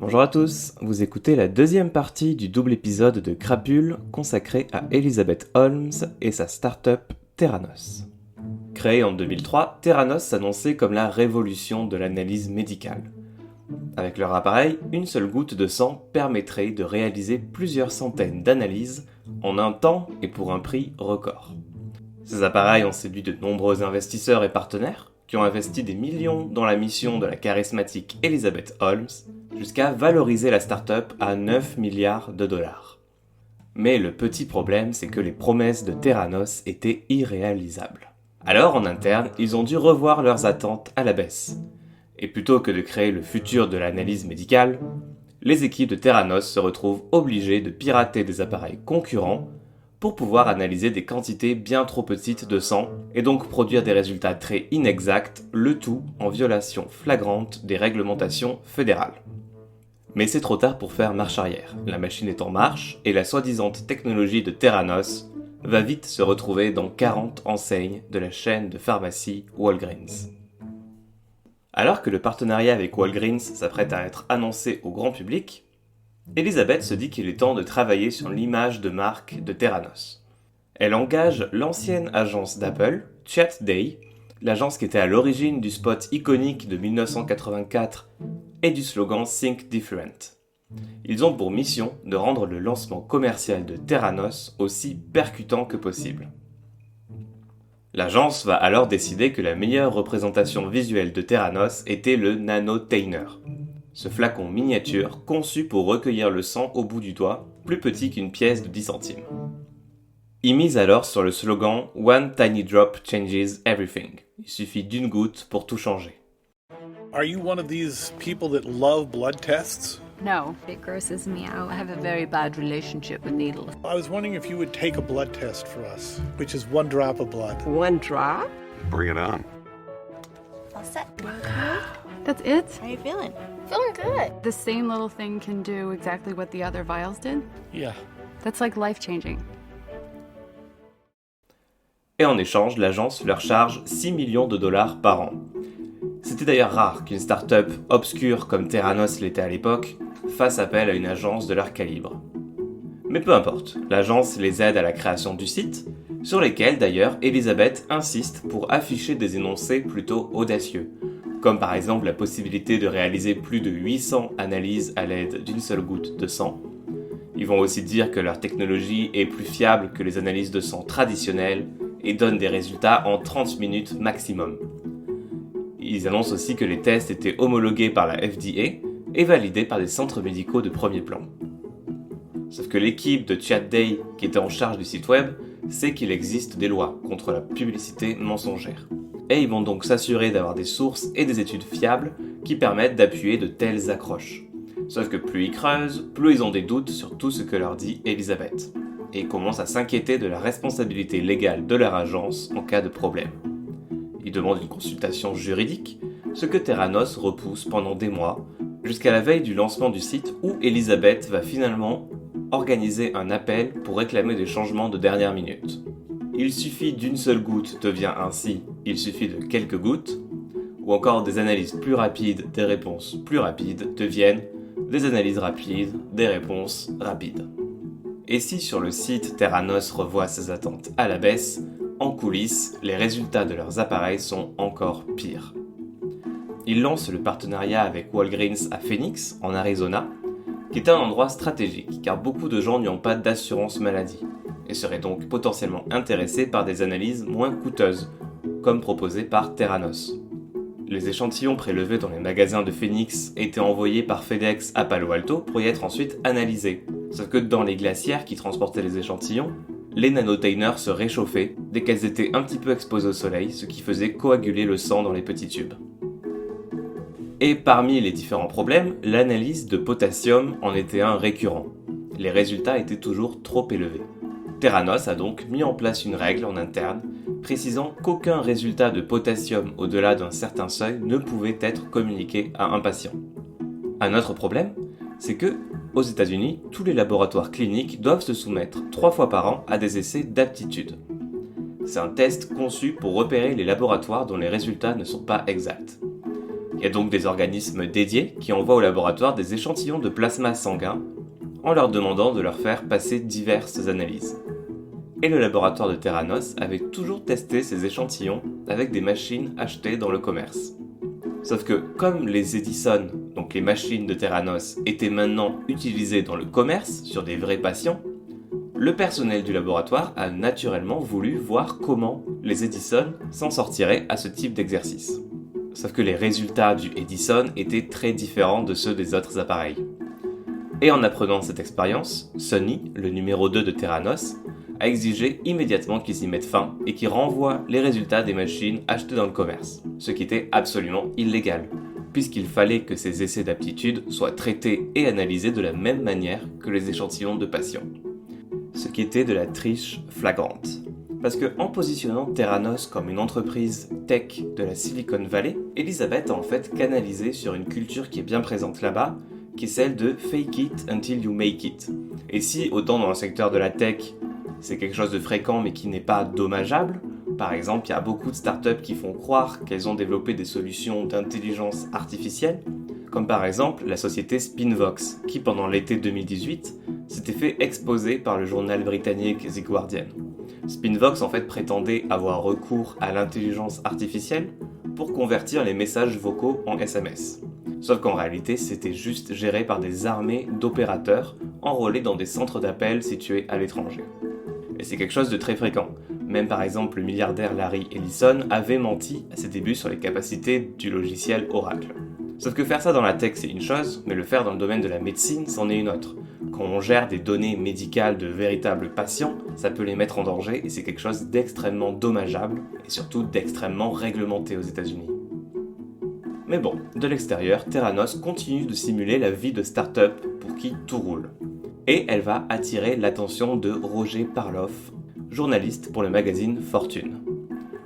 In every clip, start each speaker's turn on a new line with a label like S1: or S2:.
S1: Bonjour à tous, vous écoutez la deuxième partie du double épisode de Crapule consacré à Elizabeth Holmes et sa start-up Theranos. Créée en 2003, Theranos s'annonçait comme la révolution de l'analyse médicale. Avec leur appareil, une seule goutte de sang permettrait de réaliser plusieurs centaines d'analyses en un temps et pour un prix record. Ces appareils ont séduit de nombreux investisseurs et partenaires qui ont investi des millions dans la mission de la charismatique Elizabeth Holmes, jusqu'à valoriser la start-up à 9 milliards de dollars. Mais le petit problème, c'est que les promesses de Theranos étaient irréalisables. Alors, en interne, ils ont dû revoir leurs attentes à la baisse. Et plutôt que de créer le futur de l'analyse médicale, les équipes de Theranos se retrouvent obligées de pirater des appareils concurrents pour pouvoir analyser des quantités bien trop petites de sang et donc produire des résultats très inexacts, le tout en violation flagrante des réglementations fédérales. Mais c'est trop tard pour faire marche arrière. La machine est en marche et la soi-disante technologie de Theranos va vite se retrouver dans 40 enseignes de la chaîne de pharmacie Walgreens. Alors que le partenariat avec Walgreens s'apprête à être annoncé au grand public, Elizabeth se dit qu'il est temps de travailler sur l'image de marque de Theranos. Elle engage l'ancienne agence d'Apple, Chat Day, l'agence qui était à l'origine du spot iconique de 1984 et du slogan Think Different. Ils ont pour mission de rendre le lancement commercial de Theranos aussi percutant que possible. L'agence va alors décider que la meilleure représentation visuelle de Theranos était le Nanotainer, ce flacon miniature conçu pour recueillir le sang au bout du doigt, plus petit qu'une pièce de 10 centimes. Ils misent alors sur le slogan « One tiny drop changes everything ». Il suffit d'une goutte pour tout changer.
S2: Are you one of these people that love blood tests?
S3: No, it grosses me out. I have a very bad relationship with needles.
S2: I was wondering if you would take a blood test for us, which is 1 drop of blood.
S4: 1 drop?
S5: Bring it on.
S6: All set.
S3: That's it?
S6: How are you feeling? Feeling good.
S3: The same little thing can do exactly what the other vials did?
S2: Yeah.
S3: That's like life-changing.
S1: Et en échange, l'agence leur charge 6 millions de dollars par an. C'était d'ailleurs rare qu'une start-up obscure comme Theranos l'était à l'époque fasse appel à une agence de leur calibre. Mais peu importe, l'agence les aide à la création du site, sur lesquels d'ailleurs Elizabeth insiste pour afficher des énoncés plutôt audacieux, comme par exemple la possibilité de réaliser plus de 800 analyses à l'aide d'une seule goutte de sang. Ils vont aussi dire que leur technologie est plus fiable que les analyses de sang traditionnelles et donne des résultats en 30 minutes maximum. Ils annoncent aussi que les tests étaient homologués par la FDA et validés par des centres médicaux de premier plan. Sauf que l'équipe de Chat Day, qui était en charge du site web, sait qu'il existe des lois contre la publicité mensongère. Et ils vont donc s'assurer d'avoir des sources et des études fiables qui permettent d'appuyer de telles accroches. Sauf que plus ils creusent, plus ils ont des doutes sur tout ce que leur dit Elizabeth. Et ils commencent à s'inquiéter de la responsabilité légale de leur agence en cas de problème. Ils demandent une consultation juridique, ce que Theranos repousse pendant des mois, jusqu'à la veille du lancement du site où Elizabeth va finalement organiser un appel pour réclamer des changements de dernière minute. Il suffit d'une seule goutte devient ainsi il suffit de quelques gouttes, ou encore des analyses plus rapides, des réponses plus rapides deviennent des analyses rapides, des réponses rapides. Et si sur le site Theranos revoit ses attentes à la baisse, en coulisses, les résultats de leurs appareils sont encore pires. Ils lancent le partenariat avec Walgreens à Phoenix, en Arizona, qui est un endroit stratégique car beaucoup de gens n'y ont pas d'assurance maladie et seraient donc potentiellement intéressés par des analyses moins coûteuses, comme proposé par Theranos. Les échantillons prélevés dans les magasins de Phoenix étaient envoyés par FedEx à Palo Alto pour y être ensuite analysés. Sauf que dans les glacières qui transportaient les échantillons, les nanotainers se réchauffaient dès qu'elles étaient un petit peu exposées au soleil, ce qui faisait coaguler le sang dans les petits tubes. Et parmi les différents problèmes, l'analyse de potassium en était un récurrent. Les résultats étaient toujours trop élevés. Theranos a donc mis en place une règle en interne précisant qu'aucun résultat de potassium au-delà d'un certain seuil ne pouvait être communiqué à un patient. Un autre problème, c'est que, aux États-Unis, tous les laboratoires cliniques doivent se soumettre 3 fois par an à des essais d'aptitude. C'est un test conçu pour repérer les laboratoires dont les résultats ne sont pas exacts. Il y a donc des organismes dédiés qui envoient au laboratoire des échantillons de plasma sanguin en leur demandant de leur faire passer diverses analyses. Et le laboratoire de Theranos avait toujours testé ces échantillons avec des machines achetées dans le commerce. Sauf que comme les Edison, donc les machines de Theranos, étaient maintenant utilisées dans le commerce sur des vrais patients, le personnel du laboratoire a naturellement voulu voir comment les Edison s'en sortiraient à ce type d'exercice. Sauf que les résultats du Edison étaient très différents de ceux des autres appareils. Et en apprenant cette expérience, Sony, le numéro 2 de Theranos, a exigé immédiatement qu'ils y mettent fin et qu'ils renvoient les résultats des machines achetées dans le commerce, ce qui était absolument illégal, puisqu'il fallait que ces essais d'aptitude soient traités et analysés de la même manière que les échantillons de patients. Ce qui était de la triche flagrante. Parce que en positionnant Theranos comme une entreprise tech de la Silicon Valley, Elizabeth a en fait canalisé sur une culture qui est bien présente là-bas, qui est celle de fake it until you make it. Et si, autant dans le secteur de la tech, c'est quelque chose de fréquent mais qui n'est pas dommageable, par exemple, il y a beaucoup de startups qui font croire qu'elles ont développé des solutions d'intelligence artificielle, comme par exemple la société Spinvox, qui pendant l'été 2018 s'était fait exposer par le journal britannique The Guardian. Spinvox en fait prétendait avoir recours à l'intelligence artificielle pour convertir les messages vocaux en SMS. Sauf qu'en réalité, c'était juste géré par des armées d'opérateurs enrôlés dans des centres d'appel situés à l'étranger. Et c'est quelque chose de très fréquent. Même par exemple, le milliardaire Larry Ellison avait menti à ses débuts sur les capacités du logiciel Oracle. Sauf que faire ça dans la tech, c'est une chose, mais le faire dans le domaine de la médecine, c'en est une autre. Quand on gère des données médicales de véritables patients, ça peut les mettre en danger et c'est quelque chose d'extrêmement dommageable et surtout d'extrêmement réglementé aux États-Unis. Mais bon, de l'extérieur, Theranos continue de simuler la vie de start-up pour qui tout roule. Et elle va attirer l'attention de Roger Parloff, journaliste pour le magazine Fortune.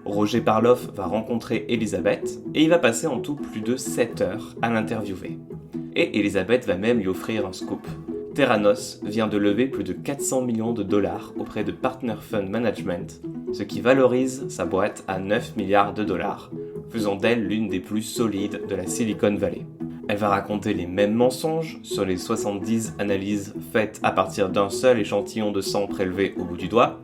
S1: Roger Parloff va rencontrer Elizabeth et il va passer en tout plus de 7 heures à l'interviewer. Et Elizabeth va même lui offrir un scoop. Theranos vient de lever plus de 400 millions de dollars auprès de Partner Fund Management, ce qui valorise sa boîte à 9 milliards de dollars, faisant d'elle l'une des plus solides de la Silicon Valley. Elle va raconter les mêmes mensonges sur les 70 analyses faites à partir d'un seul échantillon de sang prélevé au bout du doigt,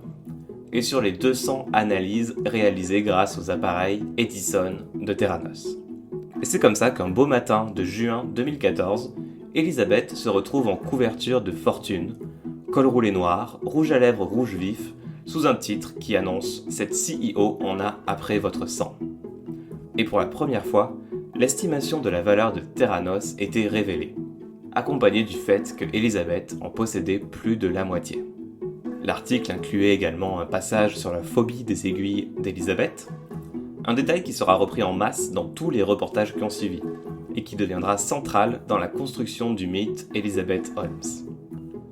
S1: et sur les 200 analyses réalisées grâce aux appareils Edison de Theranos. Et c'est comme ça qu'un beau matin de juin 2014, Elizabeth se retrouve en couverture de Fortune, col roulé noir, rouge à lèvres rouge vif, sous un titre qui annonce « Cette CEO en a après votre sang ». Et pour la première fois, l'estimation de la valeur de Theranos était révélée, accompagnée du fait que Elizabeth en possédait plus de la moitié. L'article incluait également un passage sur la phobie des aiguilles d'Elizabeth, un détail qui sera repris en masse dans tous les reportages qui ont suivi, et qui deviendra central dans la construction du mythe Elizabeth Holmes.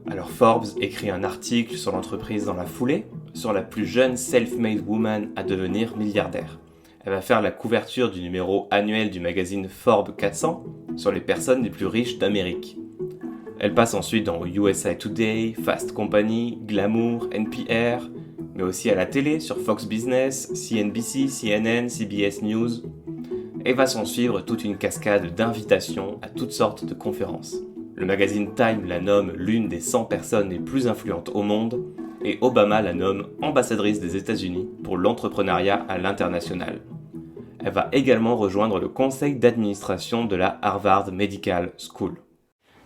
S1: Alors Forbes écrit un article sur l'entreprise dans la foulée, sur la plus jeune self-made woman à devenir milliardaire. Elle va faire la couverture du numéro annuel du magazine Forbes 400 sur les personnes les plus riches d'Amérique. Elle passe ensuite dans USA Today, Fast Company, Glamour, NPR, mais aussi à la télé sur Fox Business, CNBC, CNN, CBS News. Et va s'en suivre toute une cascade d'invitations à toutes sortes de conférences. Le magazine Time la nomme l'une des 100 personnes les plus influentes au monde, et Obama la nomme ambassadrice des États-Unis pour l'entrepreneuriat à l'international. Elle va également rejoindre le conseil d'administration de la Harvard Medical School.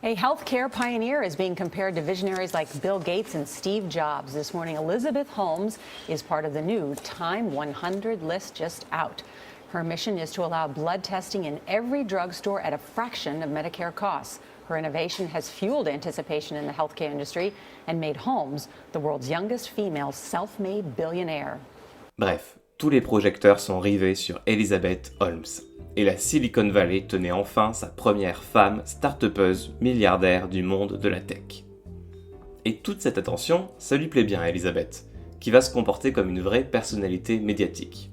S4: A healthcare pioneer is being compared to visionaries like Bill Gates and Steve Jobs. This morning, Elizabeth Holmes is part of the new Time 100 list just out. Her mission is to allow blood testing in every drugstore at a fraction of Medicare costs. Her innovation has fueled anticipation in the healthcare industry and made Holmes the world's youngest female self-made billionaire.
S1: Bref, tous les projecteurs sont rivés sur Elizabeth Holmes. Et la Silicon Valley tenait enfin sa première femme start-upeuse milliardaire du monde de la tech. Et toute cette attention, ça lui plaît bien à Elizabeth, qui va se comporter comme une vraie personnalité médiatique.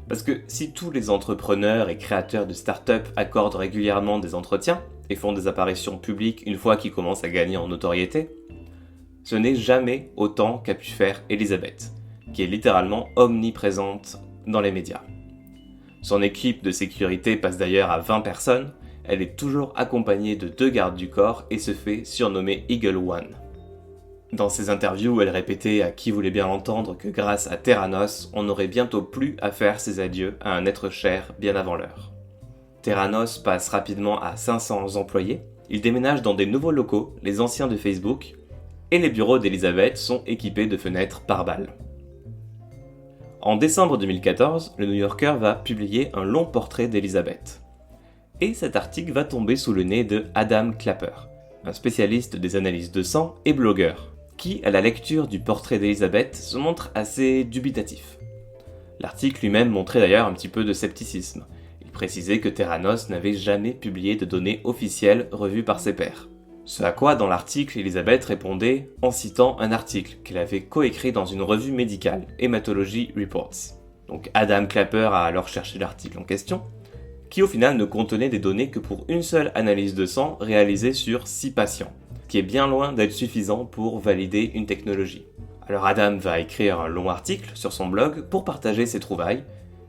S1: Parce que si tous les entrepreneurs et créateurs de start-up accordent régulièrement des entretiens et font des apparitions publiques une fois qu'ils commencent à gagner en notoriété, ce n'est jamais autant qu'a pu faire Elizabeth, qui est littéralement omniprésente dans les médias. Son équipe de sécurité passe d'ailleurs à 20 personnes, elle est toujours accompagnée de 2 gardes du corps et se fait surnommer Eagle One. Dans ses interviews, elle répétait à qui voulait bien l'entendre que grâce à Theranos, on n'aurait bientôt plus à faire ses adieux à un être cher bien avant l'heure. Theranos passe rapidement à 500 employés, il déménage dans des nouveaux locaux, les anciens de Facebook, et les bureaux d'Elizabeth sont équipés de fenêtres pare-balles. En décembre 2014, le New Yorker va publier un long portrait d'Elizabeth. Et cet article va tomber sous le nez de Adam Clapper, un spécialiste des analyses de sang et blogueur, qui, à la lecture du portrait d'Elizabeth, se montre assez dubitatif. L'article lui-même montrait d'ailleurs un petit peu de scepticisme. Il précisait que Theranos n'avait jamais publié de données officielles revues par ses pairs. Ce à quoi, dans l'article, Elizabeth répondait en citant un article qu'elle avait coécrit dans une revue médicale, Hematology Reports. Donc Adam Clapper a alors cherché l'article en question, qui au final ne contenait des données que pour une seule analyse de sang réalisée sur 6 patients, qui est bien loin d'être suffisant pour valider une technologie. Alors Adam va écrire un long article sur son blog pour partager ses trouvailles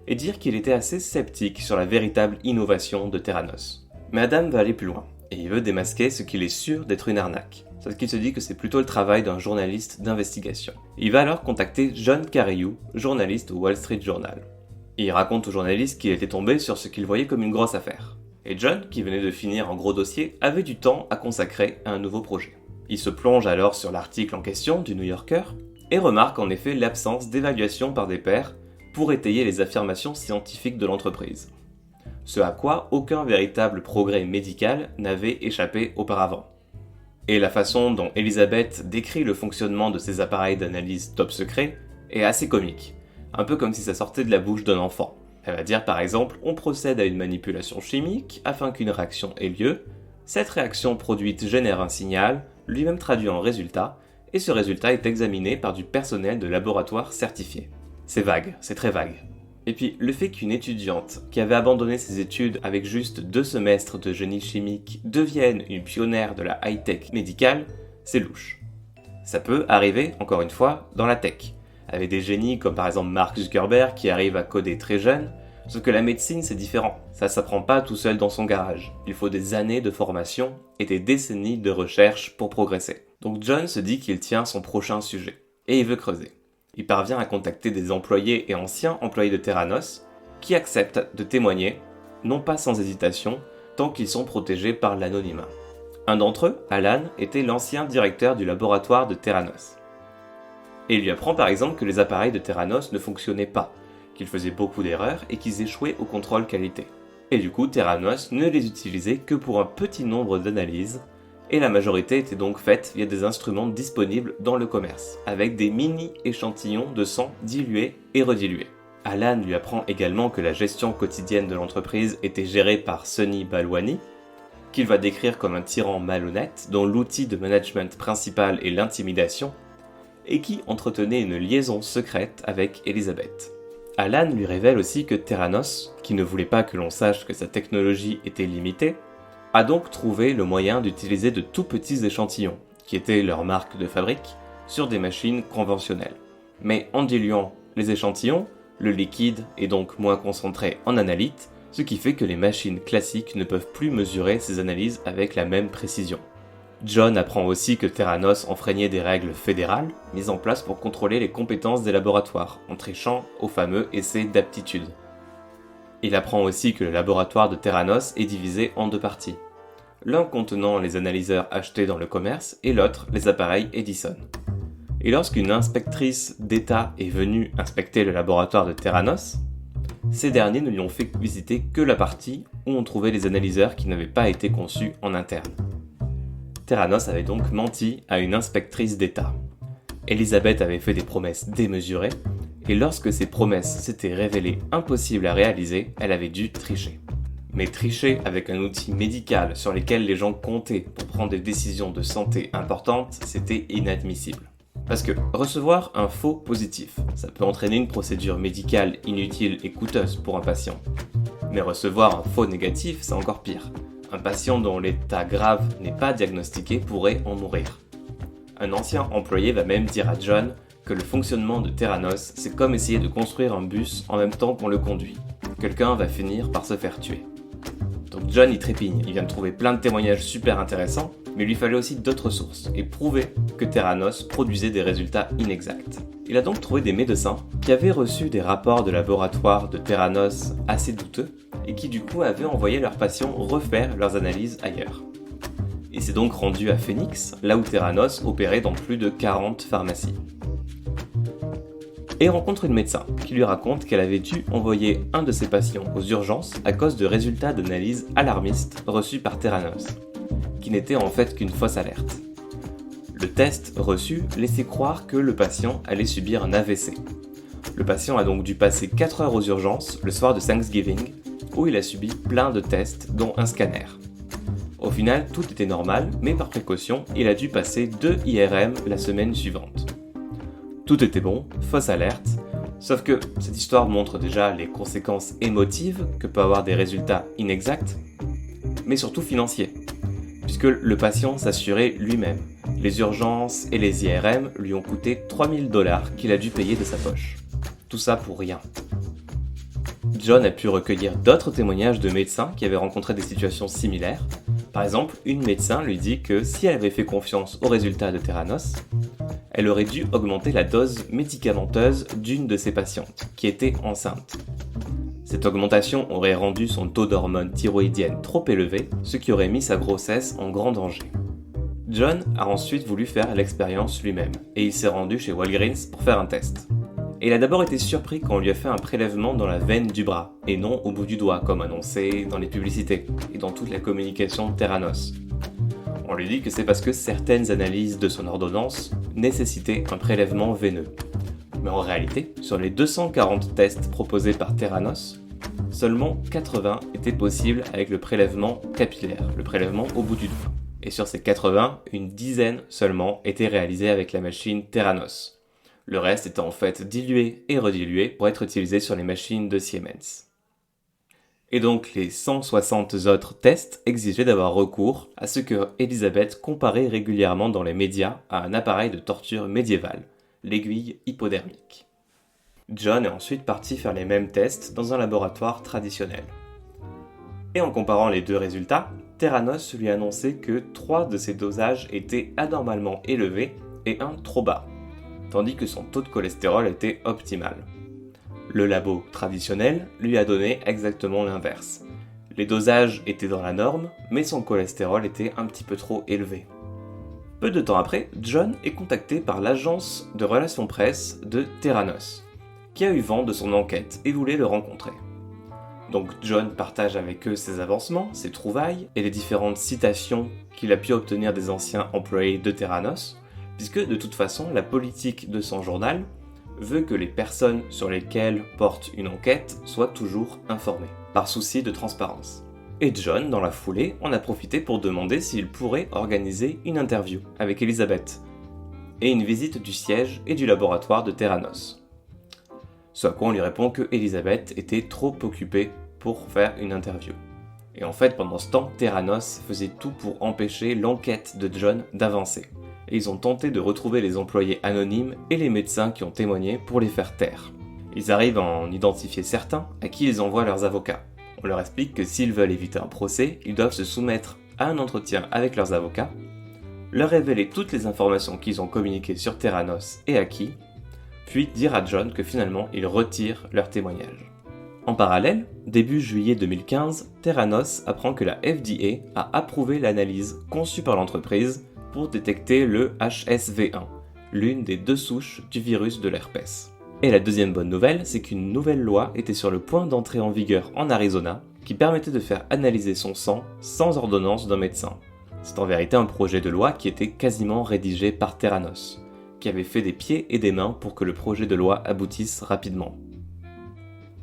S1: et dire qu'il était assez sceptique sur la véritable innovation de Theranos. Mais Adam va aller plus loin, et il veut démasquer ce qu'il est sûr d'être une arnaque, parce qu'il se dit que c'est plutôt le travail d'un journaliste d'investigation. Il va alors contacter John Carreyrou, journaliste au Wall Street Journal. Il raconte au journaliste qu'il était tombé sur ce qu'il voyait comme une grosse affaire. Et John, qui venait de finir un gros dossier, avait du temps à consacrer à un nouveau projet. Il se plonge alors sur l'article en question du New Yorker et remarque en effet l'absence d'évaluation par des pairs pour étayer les affirmations scientifiques de l'entreprise. Ce à quoi aucun véritable progrès médical n'avait échappé auparavant. Et la façon dont Elizabeth décrit le fonctionnement de ces appareils d'analyse top secret est assez comique, un peu comme si ça sortait de la bouche d'un enfant. Elle va dire par exemple, on procède à une manipulation chimique afin qu'une réaction ait lieu, cette réaction produite génère un signal, lui-même traduit en résultat, et ce résultat est examiné par du personnel de laboratoire certifié. C'est vague, c'est très vague. Et puis, le fait qu'une étudiante qui avait abandonné ses études avec juste 2 semestres de génie chimique devienne une pionnière de la high-tech médicale, c'est louche. Ça peut arriver, encore une fois, dans la tech, avec des génies comme par exemple Mark Zuckerberg qui arrive à coder très jeune, sauf que la médecine c'est différent, ça s'apprend pas tout seul dans son garage, il faut des années de formation et des décennies de recherche pour progresser. Donc John se dit qu'il tient son prochain sujet, et il veut creuser. Il parvient à contacter des employés et anciens employés de Theranos qui acceptent de témoigner, non pas sans hésitation, tant qu'ils sont protégés par l'anonymat. Un d'entre eux, Alan, était l'ancien directeur du laboratoire de Theranos. Et il lui apprend par exemple que les appareils de Theranos ne fonctionnaient pas, qu'ils faisaient beaucoup d'erreurs et qu'ils échouaient au contrôle qualité. Et du coup, Theranos ne les utilisait que pour un petit nombre d'analyses, et la majorité était donc faite via des instruments disponibles dans le commerce, avec des mini-échantillons de sang dilués et redilués. Alan lui apprend également que la gestion quotidienne de l'entreprise était gérée par Sunny Balwani, qu'il va décrire comme un tyran malhonnête dont l'outil de management principal est l'intimidation, et qui entretenait une liaison secrète avec Elizabeth. Alan lui révèle aussi que Theranos, qui ne voulait pas que l'on sache que sa technologie était limitée, a donc trouvé le moyen d'utiliser de tout petits échantillons, qui étaient leur marque de fabrique, sur des machines conventionnelles. Mais en diluant les échantillons, le liquide est donc moins concentré en analyte, ce qui fait que les machines classiques ne peuvent plus mesurer ces analyses avec la même précision. John apprend aussi que Theranos enfreignait des règles fédérales mises en place pour contrôler les compétences des laboratoires, en trichant aux fameux essais d'aptitude. Il apprend aussi que le laboratoire de Theranos est divisé en 2 parties, l'un contenant les analyseurs achetés dans le commerce et l'autre les appareils Edison. Et lorsqu'une inspectrice d'État est venue inspecter le laboratoire de Theranos, ces derniers ne lui ont fait visiter que la partie où on trouvait les analyseurs qui n'avaient pas été conçus en interne. Theranos avait donc menti à une inspectrice d'État. Elizabeth avait fait des promesses démesurées, et lorsque ces promesses s'étaient révélées impossibles à réaliser, elle avait dû tricher. Mais tricher avec un outil médical sur lequel les gens comptaient pour prendre des décisions de santé importantes, c'était inadmissible. Parce que recevoir un faux positif, ça peut entraîner une procédure médicale inutile et coûteuse pour un patient. Mais recevoir un faux négatif, c'est encore pire. Un patient dont l'état grave n'est pas diagnostiqué pourrait en mourir. Un ancien employé va même dire à John que le fonctionnement de Theranos, c'est comme essayer de construire un bus en même temps qu'on le conduit. quelqu'un va finir par se faire tuer. Donc John y trépigne, il vient de trouver plein de témoignages super intéressants, mais il lui fallait aussi d'autres sources, et prouver que Theranos produisait des résultats inexacts. Il a donc trouvé des médecins qui avaient reçu des rapports de laboratoire de Theranos assez douteux, et qui du coup avaient envoyé leurs patients refaire leurs analyses ailleurs. Il s'est donc rendu à Phoenix, là où Theranos opérait dans plus de 40 pharmacies. Et rencontre une médecin qui lui raconte qu'elle avait dû envoyer un de ses patients aux urgences à cause de résultats d'analyse alarmistes reçus par Theranos, qui n'étaient en fait qu'une fausse alerte. Le test reçu laissait croire que le patient allait subir un AVC. Le patient a donc dû passer 4 heures aux urgences le soir de Thanksgiving, où il a subi plein de tests, dont un scanner. Au final, tout était normal, mais par précaution, il a dû passer 2 IRM la semaine suivante. Tout était bon, fausse alerte, sauf que cette histoire montre déjà les conséquences émotives que peuvent avoir des résultats inexacts, mais surtout financiers, puisque le patient s'assurait lui-même. Les urgences et les IRM lui ont coûté 3000 $ qu'il a dû payer de sa poche. Tout ça pour rien. John a pu recueillir d'autres témoignages de médecins qui avaient rencontré des situations similaires. Par exemple, une médecin lui dit que si elle avait fait confiance aux résultats de Theranos, elle aurait dû augmenter la dose médicamenteuse d'une de ses patientes, qui était enceinte. Cette augmentation aurait rendu son taux d'hormones thyroïdiennes trop élevé, ce qui aurait mis sa grossesse en grand danger. John a ensuite voulu faire l'expérience lui-même, et il s'est rendu chez Walgreens pour faire un test. Et il a d'abord été surpris quand on lui a fait un prélèvement dans la veine du bras, et non au bout du doigt, comme annoncé dans les publicités, et dans toute la communication de Theranos. On lui dit que c'est parce que certaines analyses de son ordonnance nécessitaient un prélèvement veineux. Mais en réalité, sur les 240 tests proposés par Theranos, seulement 80 étaient possibles avec le prélèvement capillaire, le prélèvement au bout du doigt. Et sur ces 80, une dizaine seulement étaient réalisés avec la machine Theranos. Le reste était en fait dilué et redilué pour être utilisé sur les machines de Siemens. Et donc les 160 autres tests exigeaient d'avoir recours à ce que Elizabeth comparait régulièrement dans les médias à un appareil de torture médiéval, l'aiguille hypodermique. John est ensuite parti faire les mêmes tests dans un laboratoire traditionnel. Et en comparant les deux résultats, Theranos lui a annoncé que 3 de ses dosages étaient anormalement élevés et un trop bas, tandis que son taux de cholestérol était optimal. Le labo traditionnel lui a donné exactement l'inverse. Les dosages étaient dans la norme, mais son cholestérol était un petit peu trop élevé. Peu de temps après, John est contacté par l'agence de relations presse de Theranos, qui a eu vent de son enquête et voulait le rencontrer. Donc John partage avec eux ses avancements, ses trouvailles et les différentes citations qu'il a pu obtenir des anciens employés de Theranos, puisque de toute façon la politique de son journal veut que les personnes sur lesquelles porte une enquête soient toujours informées, par souci de transparence. Et John, dans la foulée, en a profité pour demander s'il pourrait organiser une interview avec Elizabeth, et une visite du siège et du laboratoire de Theranos. Ce à quoi on lui répond que Elizabeth était trop occupée pour faire une interview. Et en fait, pendant ce temps, Theranos faisait tout pour empêcher l'enquête de John d'avancer. Et ils ont tenté de retrouver les employés anonymes et les médecins qui ont témoigné pour les faire taire. Ils arrivent à en identifier certains à qui ils envoient leurs avocats. On leur explique que s'ils veulent éviter un procès, ils doivent se soumettre à un entretien avec leurs avocats, leur révéler toutes les informations qu'ils ont communiquées sur Theranos et à qui, puis dire à John que finalement ils retirent leur témoignage. En parallèle, début juillet 2015, Theranos apprend que la FDA a approuvé l'analyse conçue par l'entreprise pour détecter le HSV1, l'une des 2 souches du virus de l'herpès. Et la deuxième bonne nouvelle, c'est qu'une nouvelle loi était sur le point d'entrer en vigueur en Arizona, qui permettait de faire analyser son sang sans ordonnance d'un médecin. C'est en vérité un projet de loi qui était quasiment rédigé par Theranos, qui avait fait des pieds et des mains pour que le projet de loi aboutisse rapidement.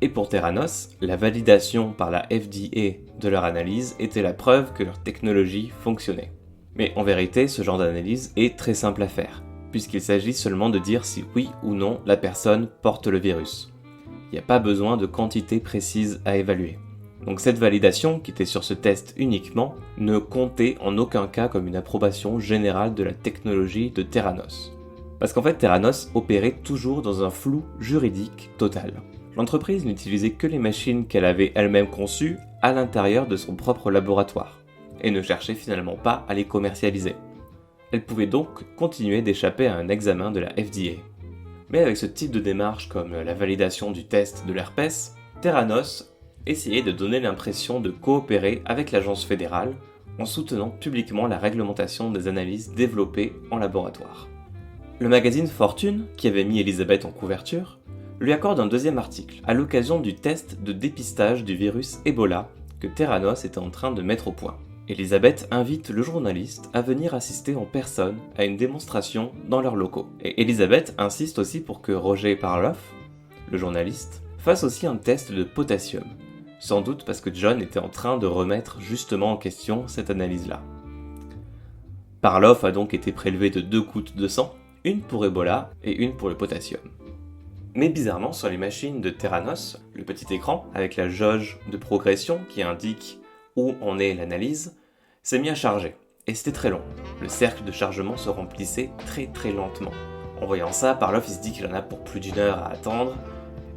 S1: Et pour Theranos, la validation par la FDA de leur analyse était la preuve que leur technologie fonctionnait. Mais en vérité, ce genre d'analyse est très simple à faire, puisqu'il s'agit seulement de dire si oui ou non la personne porte le virus. Il n'y a pas besoin de quantité précise à évaluer. Donc cette validation, qui était sur ce test uniquement, ne comptait en aucun cas comme une approbation générale de la technologie de Theranos. Parce qu'en fait, Theranos opérait toujours dans un flou juridique total. L'entreprise n'utilisait que les machines qu'elle avait elle-même conçues à l'intérieur de son propre laboratoire, et ne cherchait finalement pas à les commercialiser. Elle pouvait donc continuer d'échapper à un examen de la FDA. Mais avec ce type de démarche comme la validation du test de l'herpès, Theranos essayait de donner l'impression de coopérer avec l'agence fédérale en soutenant publiquement la réglementation des analyses développées en laboratoire. Le magazine Fortune, qui avait mis Elizabeth en couverture, lui accorde un deuxième article à l'occasion du test de dépistage du virus Ebola que Theranos était en train de mettre au point. Elizabeth invite le journaliste à venir assister en personne à une démonstration dans leurs locaux. Et Elizabeth insiste aussi pour que Roger Parloff, le journaliste, fasse aussi un test de potassium. Sans doute parce que John était en train de remettre justement en question cette analyse-là. Parloff a donc été prélevé de 2 gouttes de sang, une pour Ebola et une pour le potassium. Mais bizarrement, sur les machines de Theranos, le petit écran avec la jauge de progression qui indique où en est l'analyse, s'est mis à charger. Et c'était très long. Le cercle de chargement se remplissait très lentement. En voyant ça, Parloff il se dit qu'il en a pour plus d'1 heure à attendre,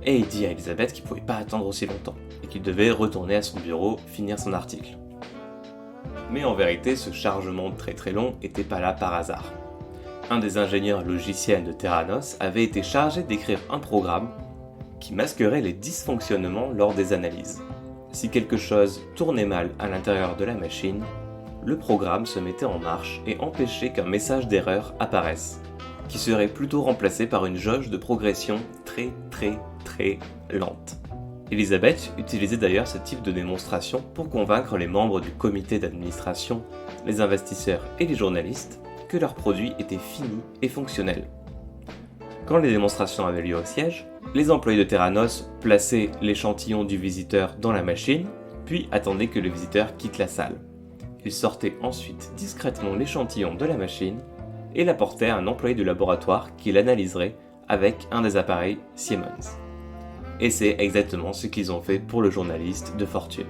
S1: et il dit à Elizabeth qu'il pouvait pas attendre aussi longtemps, et qu'il devait retourner à son bureau finir son article. Mais en vérité, ce chargement très long était pas là par hasard. Un des ingénieurs logiciels de Theranos avait été chargé d'écrire un programme qui masquerait les dysfonctionnements lors des analyses. Si quelque chose tournait mal à l'intérieur de la machine, le programme se mettait en marche et empêchait qu'un message d'erreur apparaisse, qui serait plutôt remplacé par une jauge de progression très lente. Elizabeth utilisait d'ailleurs ce type de démonstration pour convaincre les membres du comité d'administration, les investisseurs et les journalistes que leur produit était fini et fonctionnel. Quand les démonstrations avaient lieu au siège, les employés de Theranos plaçaient l'échantillon du visiteur dans la machine, puis attendaient que le visiteur quitte la salle. Ils sortaient ensuite discrètement l'échantillon de la machine et l'apportaient à un employé du laboratoire qui l'analyserait avec un des appareils Siemens. Et c'est exactement ce qu'ils ont fait pour le journaliste de Fortune.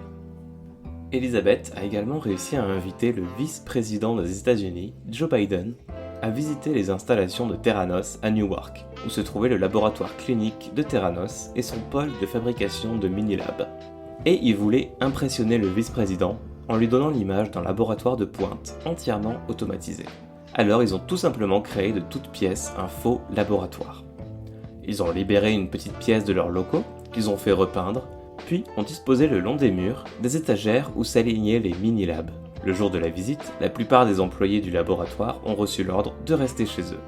S1: Elizabeth a également réussi à inviter le vice-président des États-Unis, Joe Biden, à visiter les installations de Theranos à Newark, où se trouvait le laboratoire clinique de Theranos et son pôle de fabrication de mini-labs. Et il voulait impressionner le vice-président en lui donnant l'image d'un laboratoire de pointe entièrement automatisé. Alors ils ont tout simplement créé de toutes pièces un faux laboratoire. Ils ont libéré une petite pièce de leurs locaux, qu'ils ont fait repeindre, puis ont disposé le long des murs des étagères où s'alignaient les mini-labs. Le jour de la visite, la plupart des employés du laboratoire ont reçu l'ordre de rester chez eux.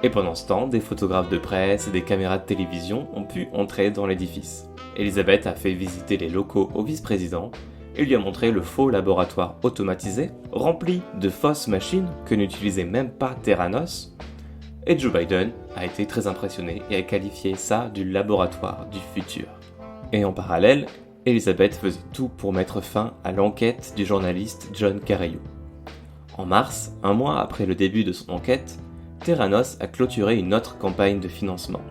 S1: Et pendant ce temps, des photographes de presse et des caméras de télévision ont pu entrer dans l'édifice. Elizabeth a fait visiter les locaux au vice-président et lui a montré le faux laboratoire automatisé, rempli de fausses machines que n'utilisait même pas Theranos. Et Joe Biden a été très impressionné et a qualifié ça du laboratoire du futur. Et en parallèle, Elizabeth faisait tout pour mettre fin à l'enquête du journaliste John Carreyrou. En mars, un mois après le début de son enquête, Theranos a clôturé une autre campagne de financement.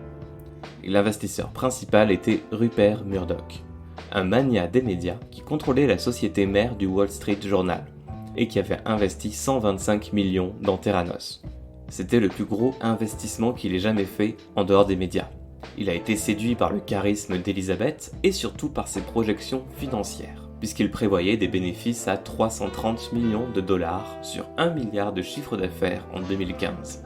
S1: Et l'investisseur principal était Rupert Murdoch, un magnat des médias qui contrôlait la société mère du Wall Street Journal et qui avait investi 125 millions dans Theranos. C'était le plus gros investissement qu'il ait jamais fait en dehors des médias. Il a été séduit par le charisme d'Elizabeth et surtout par ses projections financières, puisqu'il prévoyait des bénéfices à 330 millions de dollars sur 1 milliard de chiffre d'affaires en 2015.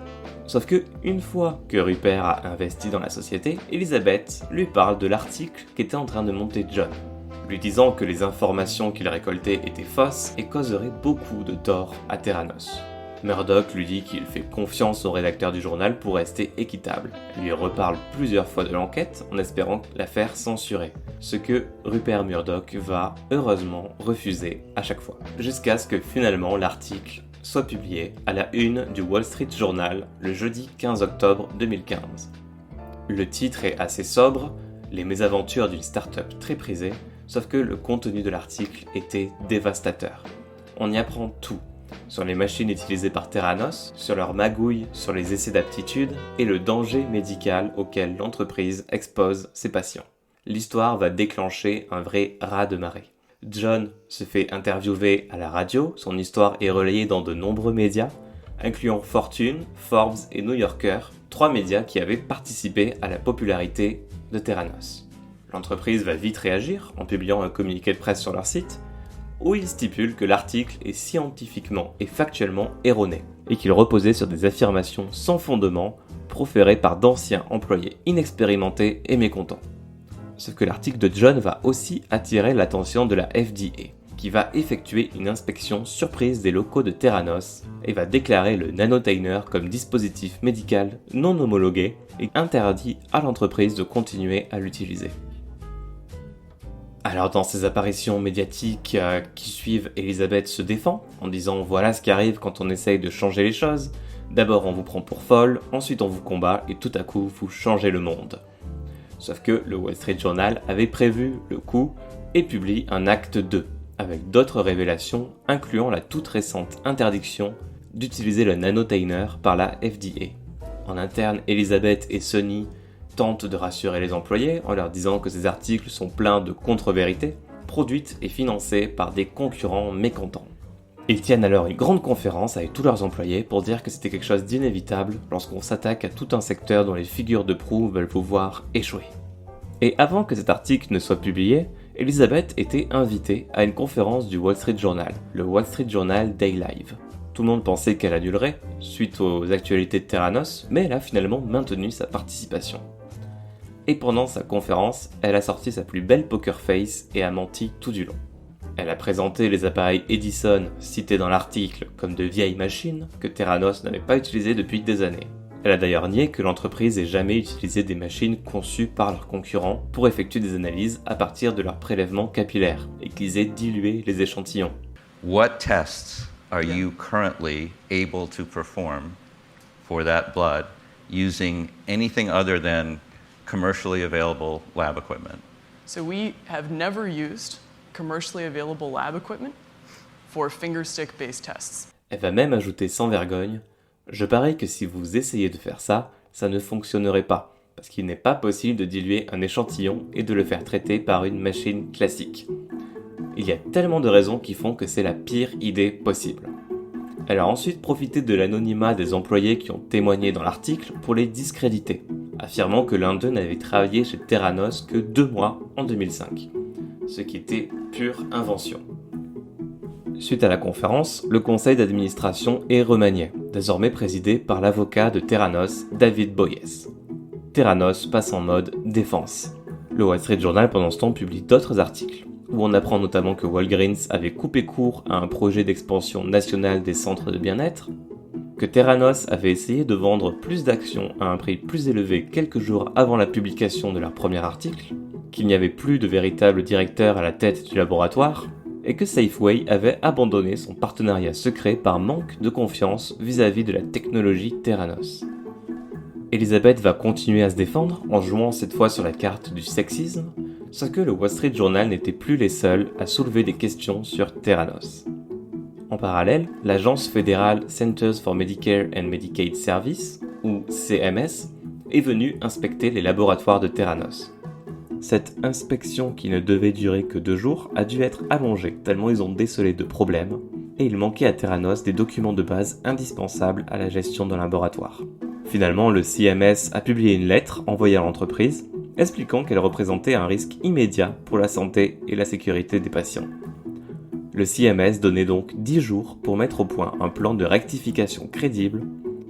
S1: Sauf que, une fois que Rupert a investi dans la société, Elizabeth lui parle de l'article qu'était en train de monter John, lui disant que les informations qu'il récoltait étaient fausses et causeraient beaucoup de tort à Theranos. Murdoch lui dit qu'il fait confiance au rédacteur du journal pour rester équitable. Il lui reparle plusieurs fois de l'enquête en espérant la faire censurer, ce que Rupert Murdoch va heureusement refuser à chaque fois, jusqu'à ce que finalement l'article soit publié à la une du Wall Street Journal le jeudi 15 octobre 2015. Le titre est assez sobre, les mésaventures d'une start-up très prisée, sauf que le contenu de l'article était dévastateur. On y apprend tout, sur les machines utilisées par Theranos, sur leurs magouilles, sur les essais d'aptitude et le danger médical auquel l'entreprise expose ses patients. L'histoire va déclencher un vrai raz-de-marée. John se fait interviewer à la radio, son histoire est relayée dans de nombreux médias, incluant Fortune, Forbes et New Yorker, 3 médias qui avaient participé à la popularité de Theranos. L'entreprise va vite réagir en publiant un communiqué de presse sur leur site où ils stipulent que l'article est scientifiquement et factuellement erroné et qu'il reposait sur des affirmations sans fondement proférées par d'anciens employés inexpérimentés et mécontents. Sauf que l'article de John va aussi attirer l'attention de la FDA, qui va effectuer une inspection surprise des locaux de Theranos et va déclarer le nanotainer comme dispositif médical non homologué et interdit à l'entreprise de continuer à l'utiliser. Alors dans ces apparitions médiatiques qui suivent, Elizabeth se défend en disant « Voilà ce qui arrive quand on essaye de changer les choses. D'abord on vous prend pour folle, ensuite on vous combat et tout à coup vous changez le monde. » Sauf que le Wall Street Journal avait prévu le coup et publie un acte 2, avec d'autres révélations incluant la toute récente interdiction d'utiliser le nanotainer par la FDA. En interne, Elizabeth et Sony tentent de rassurer les employés en leur disant que ces articles sont pleins de contre-vérités, produites et financées par des concurrents mécontents. Ils tiennent alors une grande conférence avec tous leurs employés pour dire que c'était quelque chose d'inévitable lorsqu'on s'attaque à tout un secteur dont les figures de proue veulent vous voir échouer. Et avant que cet article ne soit publié, Elizabeth était invitée à une conférence du Wall Street Journal, le Wall Street Journal Day Live. Tout le monde pensait qu'elle annulerait, suite aux actualités de Theranos, mais elle a finalement maintenu sa participation. Et pendant sa conférence, elle a sorti sa plus belle poker face et a menti tout du long. Elle a présenté les appareils Edison cités dans l'article comme de vieilles machines que Theranos n'avait pas utilisées depuis des années. Elle a d'ailleurs nié que l'entreprise ait jamais utilisé des machines conçues par leurs concurrents pour effectuer des analyses à partir de leurs prélèvements capillaires et qu'ils aient dilué les échantillons.
S5: What tests are you currently able to perform for that blood using anything other than commercially available lab equipment?
S7: So we have never used commercially available lab equipment for fingerstick-based tests.
S1: Elle va même ajouter sans vergogne « Je parie que si vous essayez de faire ça, ça ne fonctionnerait pas, parce qu'il n'est pas possible de diluer un échantillon et de le faire traiter par une machine classique. Il y a tellement de raisons qui font que c'est la pire idée possible. » Elle a ensuite profité de l'anonymat des employés qui ont témoigné dans l'article pour les discréditer, affirmant que l'un d'eux n'avait travaillé chez Theranos que 2 mois en 2005, ce qui était pure invention. Suite à la conférence, le conseil d'administration est remanié, désormais présidé par l'avocat de Theranos, David Boyes. Theranos passe en mode défense. Le Wall Street Journal pendant ce temps publie d'autres articles, où on apprend notamment que Walgreens avait coupé court à un projet d'expansion nationale des centres de bien-être, que Theranos avait essayé de vendre plus d'actions à un prix plus élevé quelques jours avant la publication de leur premier article, qu'il n'y avait plus de véritable directeur à la tête du laboratoire, et que Safeway avait abandonné son partenariat secret par manque de confiance vis-à-vis de la technologie Theranos. Elizabeth va continuer à se défendre en jouant cette fois sur la carte du sexisme, sauf que le Wall Street Journal n'était plus les seuls à soulever des questions sur Theranos. En parallèle, l'agence fédérale Centers for Medicare and Medicaid Services, ou CMS, est venue inspecter les laboratoires de Theranos. Cette inspection, qui ne devait durer que 2 jours, a dû être allongée tellement ils ont décelé de problèmes, et il manquait à Theranos des documents de base indispensables à la gestion d'un laboratoire. Finalement, le CMS a publié une lettre envoyée à l'entreprise, expliquant qu'elle représentait un risque immédiat pour la santé et la sécurité des patients. Le CMS donnait donc 10 jours pour mettre au point un plan de rectification crédible,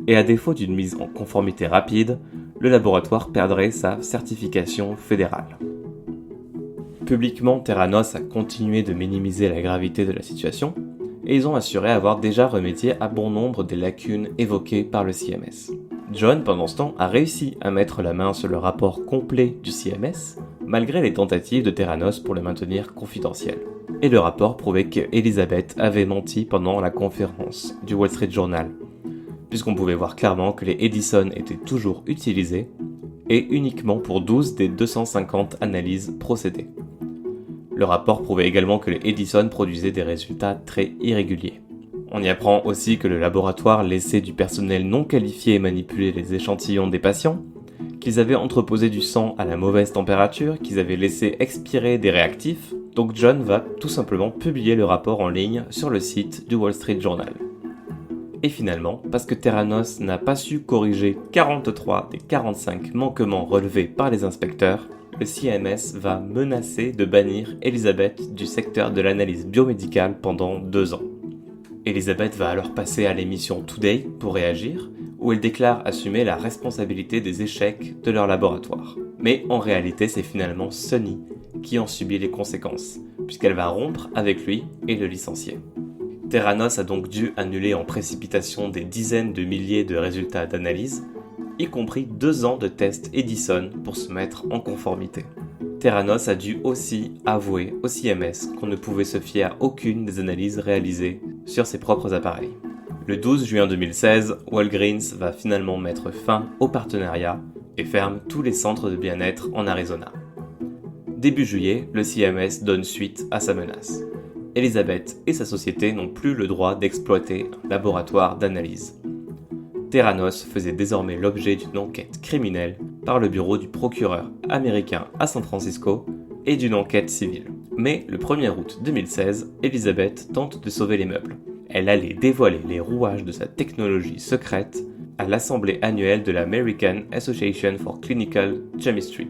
S1: et à défaut d'une mise en conformité rapide, le laboratoire perdrait sa certification fédérale. Publiquement, Theranos a continué de minimiser la gravité de la situation, et ils ont assuré avoir déjà remédié à bon nombre des lacunes évoquées par le CMS. John, pendant ce temps, a réussi à mettre la main sur le rapport complet du CMS, malgré les tentatives de Theranos pour le maintenir confidentiel. Et le rapport prouvait qu'Elizabeth avait menti pendant la conférence du Wall Street Journal, puisqu'on pouvait voir clairement que les Edison étaient toujours utilisés, et uniquement pour 12 des 250 analyses procédées. Le rapport prouvait également que les Edison produisaient des résultats très irréguliers. On y apprend aussi que le laboratoire laissait du personnel non qualifié manipuler les échantillons des patients, qu'ils avaient entreposé du sang à la mauvaise température, qu'ils avaient laissé expirer des réactifs, donc John va tout simplement publier le rapport en ligne sur le site du Wall Street Journal. Et finalement, parce que Theranos n'a pas su corriger 43 des 45 manquements relevés par les inspecteurs, le CMS va menacer de bannir Elizabeth du secteur de l'analyse biomédicale pendant 2 ans. Elizabeth va alors passer à l'émission Today pour réagir, où elle déclare assumer la responsabilité des échecs de leur laboratoire. Mais en réalité, c'est finalement Sony qui en subit les conséquences, puisqu'elle va rompre avec lui et le licencier. Theranos a donc dû annuler en précipitation des dizaines de milliers de résultats d'analyse, y compris 2 ans de tests Edison pour se mettre en conformité. Theranos a dû aussi avouer au CMS qu'on ne pouvait se fier à aucune des analyses réalisées sur ses propres appareils. Le 12 juin 2016, Walgreens va finalement mettre fin au partenariat et ferme tous les centres de bien-être en Arizona. Début juillet, le CMS donne suite à sa menace. Elizabeth et sa société n'ont plus le droit d'exploiter un laboratoire d'analyse. Theranos faisait désormais l'objet d'une enquête criminelle par le bureau du procureur américain à San Francisco et d'une enquête civile. Mais le 1er août 2016, Elizabeth tente de sauver les meubles. Elle allait dévoiler les rouages de sa technologie secrète à l'assemblée annuelle de l'American Association for Clinical Chemistry.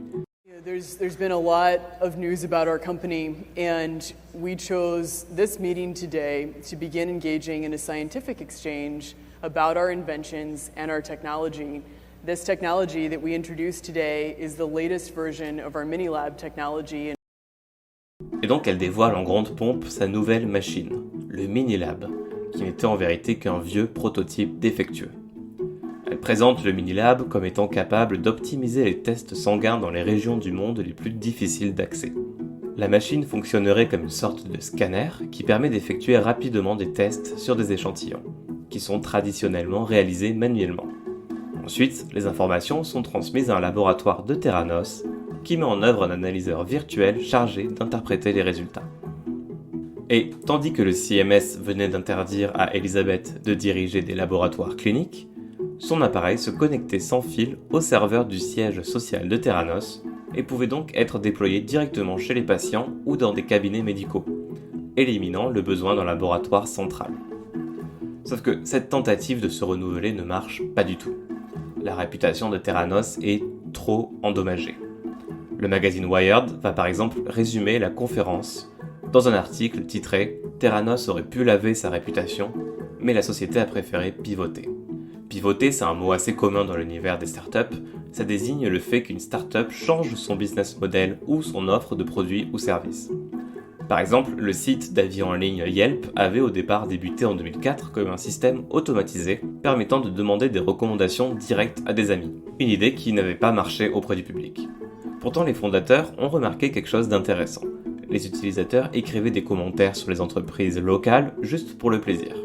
S7: There's been a lot of news about our company, and we chose this meeting today to begin engaging in a scientific exchange about our inventions and our technology. This technology that we introduced today is the latest version of our mini-lab technology.
S1: Et donc elle dévoile en grande pompe sa nouvelle machine, le Minilab, qui n'était en vérité qu'un vieux prototype défectueux. Elle présente le Minilab comme étant capable d'optimiser les tests sanguins dans les régions du monde les plus difficiles d'accès. La machine fonctionnerait comme une sorte de scanner qui permet d'effectuer rapidement des tests sur des échantillons, qui sont traditionnellement réalisés manuellement. Ensuite, les informations sont transmises à un laboratoire de Theranos qui met en œuvre un analyseur virtuel chargé d'interpréter les résultats. Et tandis que le CMS venait d'interdire à Elizabeth de diriger des laboratoires cliniques, son appareil se connectait sans fil au serveur du siège social de Theranos et pouvait donc être déployé directement chez les patients ou dans des cabinets médicaux, éliminant le besoin d'un laboratoire central. Sauf que cette tentative de se renouveler ne marche pas du tout. La réputation de Theranos est trop endommagée. Le magazine Wired va par exemple résumer la conférence dans un article titré « Theranos aurait pu laver sa réputation, mais la société a préféré pivoter ». Pivoter, c'est un mot assez commun dans l'univers des startups. Ça désigne le fait qu'une startup change son business model ou son offre de produits ou services. Par exemple, le site d'avis en ligne Yelp avait au départ débuté en 2004 comme un système automatisé permettant de demander des recommandations directes à des amis. Une idée qui n'avait pas marché auprès du public. Pourtant, les fondateurs ont remarqué quelque chose d'intéressant. Les utilisateurs écrivaient des commentaires sur les entreprises locales juste pour le plaisir.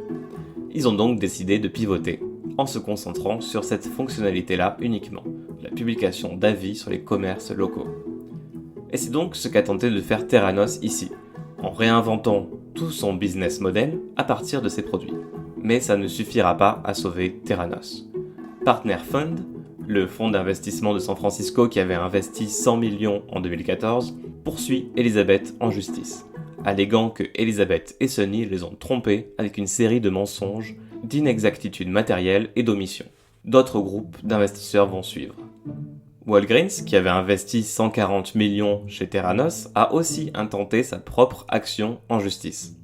S1: Ils ont donc décidé de pivoter en se concentrant sur cette fonctionnalité-là uniquement, la publication d'avis sur les commerces locaux. Et c'est donc ce qu'a tenté de faire Theranos ici, en réinventant tout son business model à partir de ses produits. Mais ça ne suffira pas à sauver Theranos. Partner Fund, le fonds d'investissement de San Francisco qui avait investi 100 millions en 2014, poursuit Elizabeth en justice, alléguant que Elizabeth et Sony les ont trompés avec une série de mensonges, d'inexactitudes matérielles et d'omissions. D'autres groupes d'investisseurs vont suivre. Walgreens, qui avait investi 140 millions chez Theranos, a aussi intenté sa propre action en justice.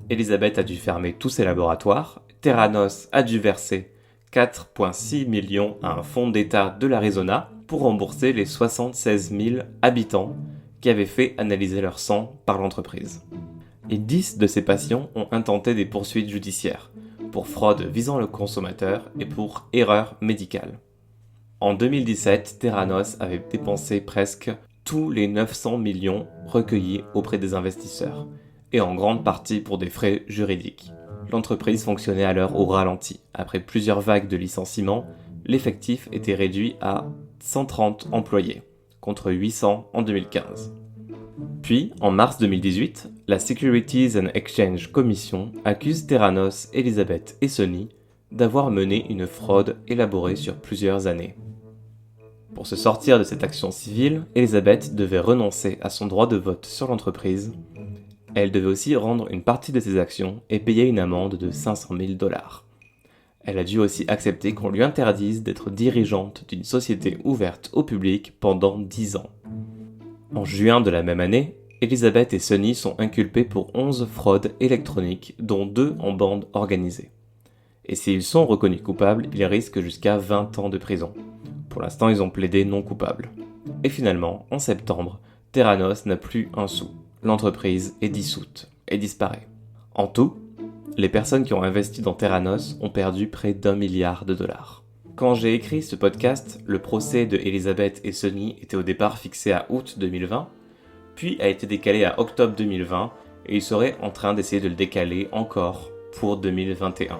S1: Elizabeth a dû fermer tous ses laboratoires, Theranos a dû verser 4,6 millions à un fonds d'État de l'Arizona pour rembourser les 76 000 habitants qui avaient fait analyser leur sang par l'entreprise. Et 10 de ces patients ont intenté des poursuites judiciaires pour fraude visant le consommateur et pour erreur médicale. En 2017, Theranos avait dépensé presque tous les 900 millions recueillis auprès des investisseurs, et en grande partie pour des frais juridiques. L'entreprise fonctionnait alors au ralenti. Après plusieurs vagues de licenciements, l'effectif était réduit à 130 employés, contre 800 en 2015. Puis, en mars 2018, la Securities and Exchange Commission accuse Theranos, Elizabeth et Sony d'avoir mené une fraude élaborée sur plusieurs années. Pour se sortir de cette action civile, Elizabeth devait renoncer à son droit de vote sur l'entreprise. Elle devait aussi rendre une partie de ses actions et payer une amende de 500 000 $. Elle a dû aussi accepter qu'on lui interdise d'être dirigeante d'une société ouverte au public pendant 10 ans. En juin de la même année, Elizabeth et Sonny sont inculpés pour 11 fraudes électroniques, dont 2 en bande organisée. Et s'ils sont reconnus coupables, ils risquent jusqu'à 20 ans de prison. Pour l'instant, ils ont plaidé non coupables. Et finalement, en septembre, Theranos n'a plus un sou. L'entreprise est dissoute et disparaît. En tout, les personnes qui ont investi dans Theranos ont perdu près d'1 milliard de dollars. Quand j'ai écrit ce podcast, le procès de Elizabeth et Sonny était au départ fixé à août 2020, puis a été décalé à octobre 2020, et ils seraient en train d'essayer de le décaler encore pour 2021.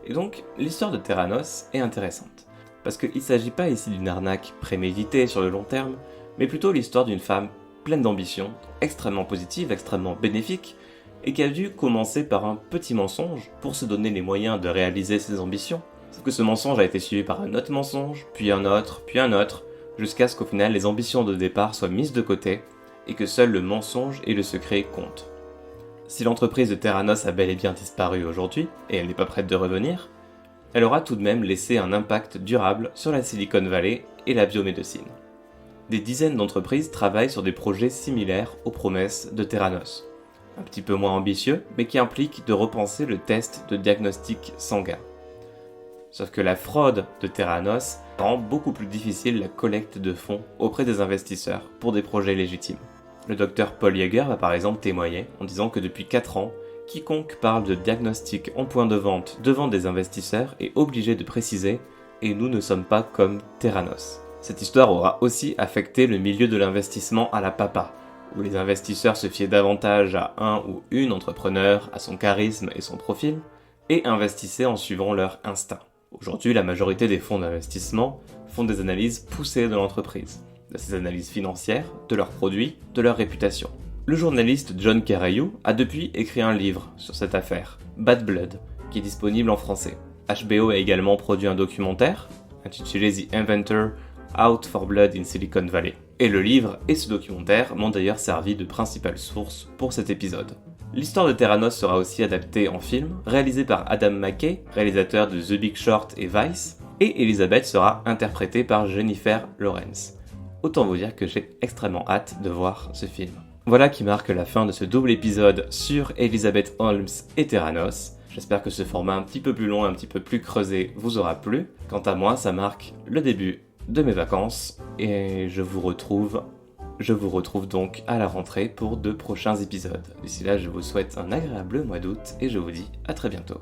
S1: Et donc, l'histoire de Theranos est intéressante, parce qu'il ne s'agit pas ici d'une arnaque préméditée sur le long terme, mais plutôt l'histoire d'une femme pleine d'ambition, extrêmement positive, extrêmement bénéfique, et qui a dû commencer par un petit mensonge pour se donner les moyens de réaliser ses ambitions. Sauf que ce mensonge a été suivi par un autre mensonge, puis un autre, jusqu'à ce qu'au final les ambitions de départ soient mises de côté, et que seul le mensonge et le secret comptent. Si l'entreprise de Theranos a bel et bien disparu aujourd'hui, et elle n'est pas prête de revenir, elle aura tout de même laissé un impact durable sur la Silicon Valley et la biomédecine. Des dizaines d'entreprises travaillent sur des projets similaires aux promesses de Theranos. Un petit peu moins ambitieux, mais qui impliquent de repenser le test de diagnostic sanguin. Sauf que la fraude de Theranos rend beaucoup plus difficile la collecte de fonds auprès des investisseurs pour des projets légitimes. Le docteur Paul Yeager va par exemple témoigner en disant que depuis 4 ans, quiconque parle de diagnostic en point de vente devant des investisseurs est obligé de préciser « et nous ne sommes pas comme Theranos ». Cette histoire aura aussi affecté le milieu de l'investissement à la papa, où les investisseurs se fiaient davantage à un ou une entrepreneur, à son charisme et son profil, et investissaient en suivant leur instinct. Aujourd'hui, la majorité des fonds d'investissement font des analyses poussées de l'entreprise, de ses analyses financières, de leurs produits, de leur réputation. Le journaliste John Carreyrou a depuis écrit un livre sur cette affaire, Bad Blood, qui est disponible en français. HBO a également produit un documentaire, intitulé The Inventor Out for Blood in Silicon Valley. Et le livre et ce documentaire m'ont d'ailleurs servi de principale source pour cet épisode. L'histoire de Theranos sera aussi adaptée en film, réalisé par Adam McKay, réalisateur de The Big Short et Vice, et Elizabeth sera interprétée par Jennifer Lawrence. Autant vous dire que j'ai extrêmement hâte de voir ce film. Voilà qui marque la fin de ce double épisode sur Elizabeth Holmes et Theranos. J'espère que ce format un petit peu plus long, un petit peu plus creusé vous aura plu. Quant à moi, ça marque le début de mes vacances et je vous retrouve donc à la rentrée pour de prochains épisodes. D'ici là, je vous souhaite un agréable mois d'août et je vous dis à très bientôt.